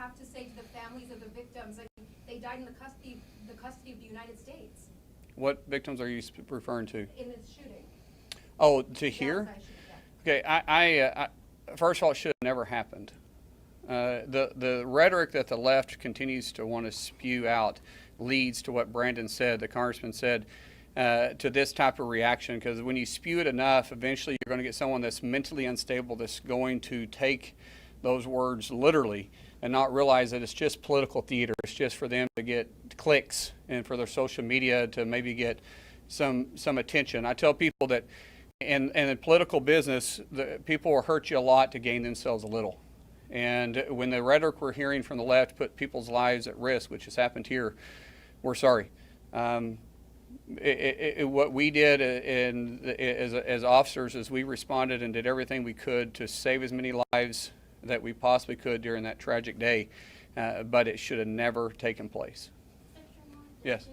have to say to the families of the victims? I mean, they died in the custody of the United States. What victims are you referring to? In this shooting. Oh, to here? Yeah. Okay, I first of all, it should have never happened. The rhetoric that the left continues to want to spew out leads to what Brandon said, the congressman said, to this type of reaction, because when you spew it enough, eventually you're going to get someone that's mentally unstable that's going to take those words literally and not realize that it's just political theater. It's just for them to get clicks and for their social media to maybe get some attention. I tell people that in political business, people will hurt you a lot to gain themselves a little. And when the rhetoric we're hearing from the left put people's lives at risk, which has happened here, we're sorry. What we did as officers is we responded and did everything we could to save as many lives that we possibly could during that tragic day, but it should have never taken place. Yes.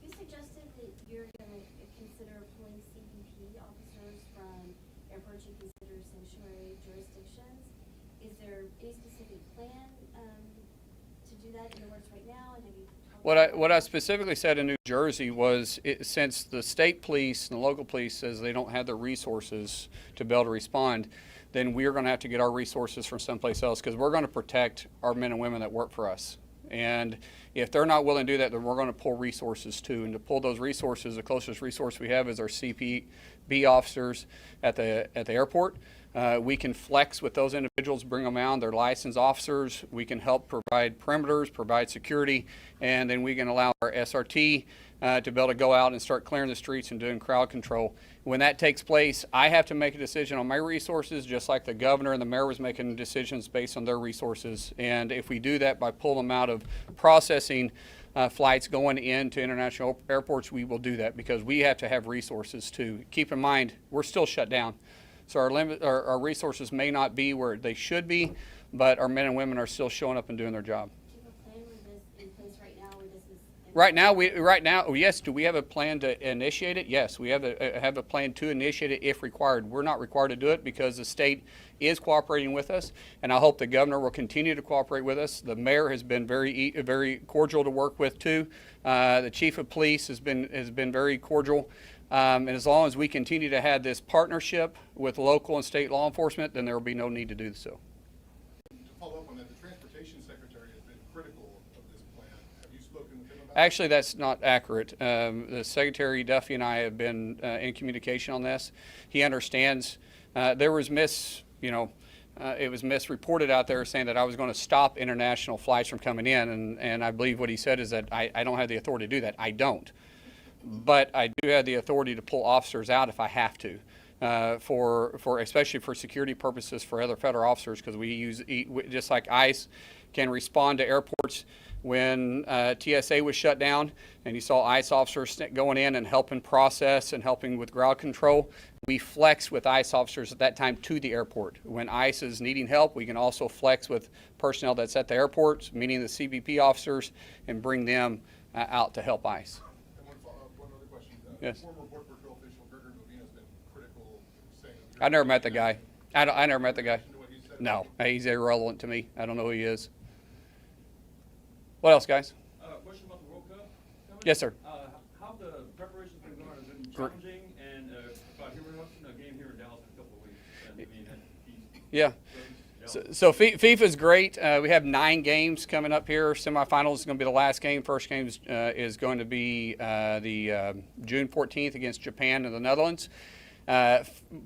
You suggested that you're going to consider pulling CBP officers from airports you consider sanctuary jurisdictions. Is there any specific plan to do that in the works right now? And have you What I specifically said in New Jersey was, since the state police and the local police says they don't have the resources to be able to respond, then we're going to have to get our resources from someplace else, because we're going to protect our men and women that work for us. And if they're not willing to do that, then we're going to pull resources too. And to pull those resources, the closest resource we have is our CPB officers at the airport. We can flex with those individuals, bring them out. They're licensed officers. We can help provide perimeters, provide security, and then we can allow our SRT to be able to go out and start clearing the streets and doing crowd control. When that takes place, I have to make a decision on my resources, just like the governor and the mayor was making decisions based on their resources. And if we do that by pulling them out of processing flights going into international airports, we will do that, because we have to have resources too. Keep in mind, we're still shut down. So our resources may not be where they should be, but our men and women are still showing up and doing their job. Do you have a plan with this in place right now, where this is? Right now, yes. Do we have a plan to initiate it? Yes, we have a plan to initiate it if required. We're not required to do it because the state is cooperating with us, and I hope the governor will continue to cooperate with us. The mayor has been very cordial to work with too. The chief of police has been very cordial. And as long as we continue to have this partnership with local and state law enforcement, then there will be no need to do so. To follow up on that, the transportation secretary has been critical of this plan. Have you spoken with him about Actually, that's not accurate. The Secretary Duffy and I have been in communication on this. He understands. There was it was misreported out there saying that I was going to stop international flights from coming in, and I believe what he said is that I don't have the authority to do that. I don't. But I do have the authority to pull officers out if I have to, especially for security purposes for other federal officers, because we use, just like ICE can respond to airports when TSA was shut down and you saw ICE officers going in and helping process and helping with crowd control. We flex with ICE officers at that time to the airport. When ICE is needing help, we can also flex with personnel that's at the airports, meaning the CBP officers, and bring them out to help ICE. Yes. Former Border Patrol official Gregory Movina has been critical, saying I never met the guy. I never met the guy. No, he's irrelevant to me. I don't know who he is. What else, guys? Question about the World Cup coming? Yes, sir. How the preparations been going? Has it been challenging? And about here, we're watching a game here in Dallas in a couple of weeks. Yeah. So FIFA's great. We have 9 games coming up here. Semifinals is going to be the last game. First game is going to be the June 14th against Japan and the Netherlands.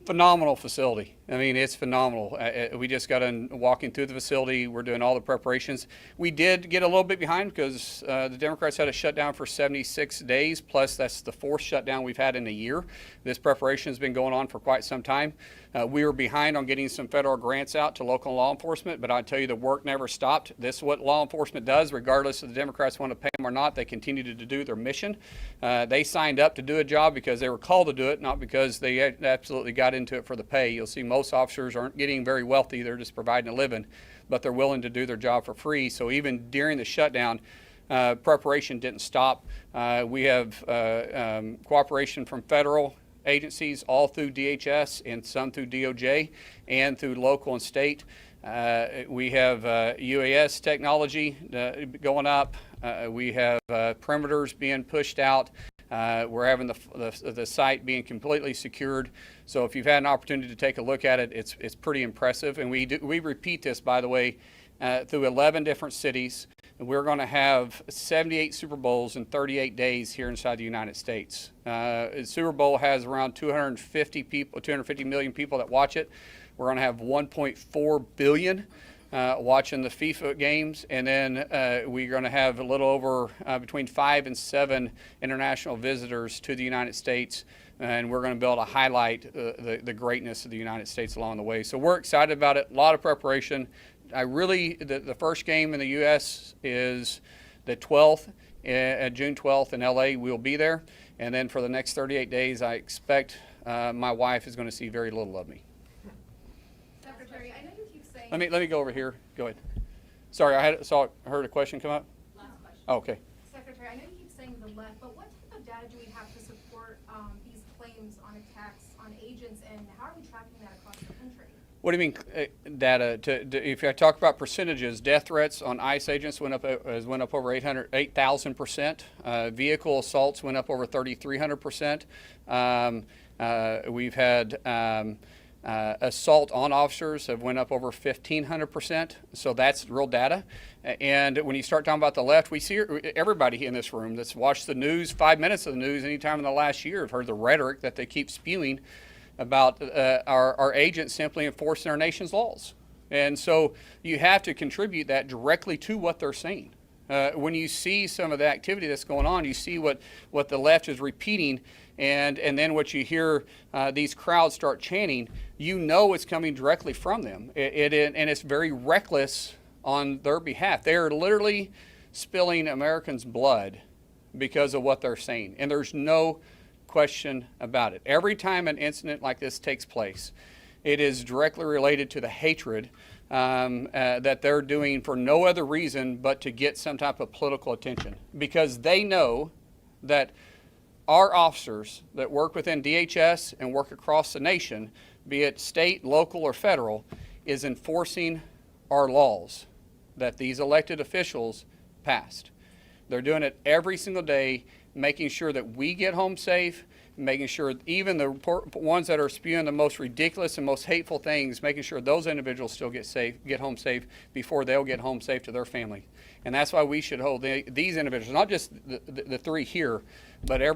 Phenomenal facility. I mean, it's phenomenal. We just got in walking through the facility. We're doing all the preparations. We did get a little bit behind because the Democrats had a shutdown for 76 days, plus that's the 4th shutdown we've had in a year. This preparation has been going on for quite some time. We were behind on getting some federal grants out to local law enforcement, but I tell you, the work never stopped. This is what law enforcement does, regardless if the Democrats want to pay them or not. They continue to do their mission. They signed up to do a job because they were called to do it, not because they absolutely got into it for the pay. You'll see most officers aren't getting very wealthy. They're just providing a living, but they're willing to do their job for free. So even during the shutdown, preparation didn't stop. We have cooperation from federal agencies all through DHS and some through DOJ and through local and state. We have UAS technology going up. We have perimeters being pushed out. We're having the site being completely secured. So if you've had an opportunity to take a look at it, it's pretty impressive. And we repeat this, by the way, through 11 different cities. We're going to have 78 Super Bowls in 38 days here inside the United States. Super Bowl has around 250 million people that watch it. We're going to have 1.4 billion watching the FIFA games, and then we're going to have a little over between 5 and 7 international visitors to the United States, and we're going to be able to highlight the greatness of the United States along the way. So we're excited about it. A lot of preparation. The first game in the U.S. is the 12th, June 12th in L.A. We'll be there, and then for the next 38 days, I expect my wife is going to see very little of me. Secretary, I know you keep saying. Let me go over here. Go ahead. Sorry, I heard a question come up. Last question. Oh, okay. Secretary, I know you keep saying the left, but what type of data do we have to support these claims on attacks on agents, and how are we tracking that across the country? What do you mean data? If I talk about percentages, death threats on ICE agents went up over 8,000%. Vehicle assaults went up over 3,300%. We've had assault on officers have went up over 1,500%. So that's real data. And when you start talking about the left, we see everybody in this room that's watched the news, 5 minutes of the news anytime in the last year, have heard the rhetoric that they keep spewing about our agents simply enforcing our nation's laws. And so you have to contribute that directly to what they're saying. When you see some of the activity that's going on, you see what the left is repeating, and then what you hear these crowds start chanting, you know it's coming directly from them. And it's very reckless on their behalf. They are literally spilling Americans' blood because of what they're saying. And there's no question about it. Every time an incident like this takes place, it is directly related to the hatred that they're doing for no other reason but to get some type of political attention, because they know that our officers that work within DHS and work across the nation, be it state, local, or federal, is enforcing our laws that these elected officials passed. They're doing it every single day, making sure that we get home safe, making sure even the ones that are spewing the most ridiculous and most hateful things, making sure those individuals still get home safe before they'll get home safe to their family. And that's why we should hold these individuals, not just the three here, but every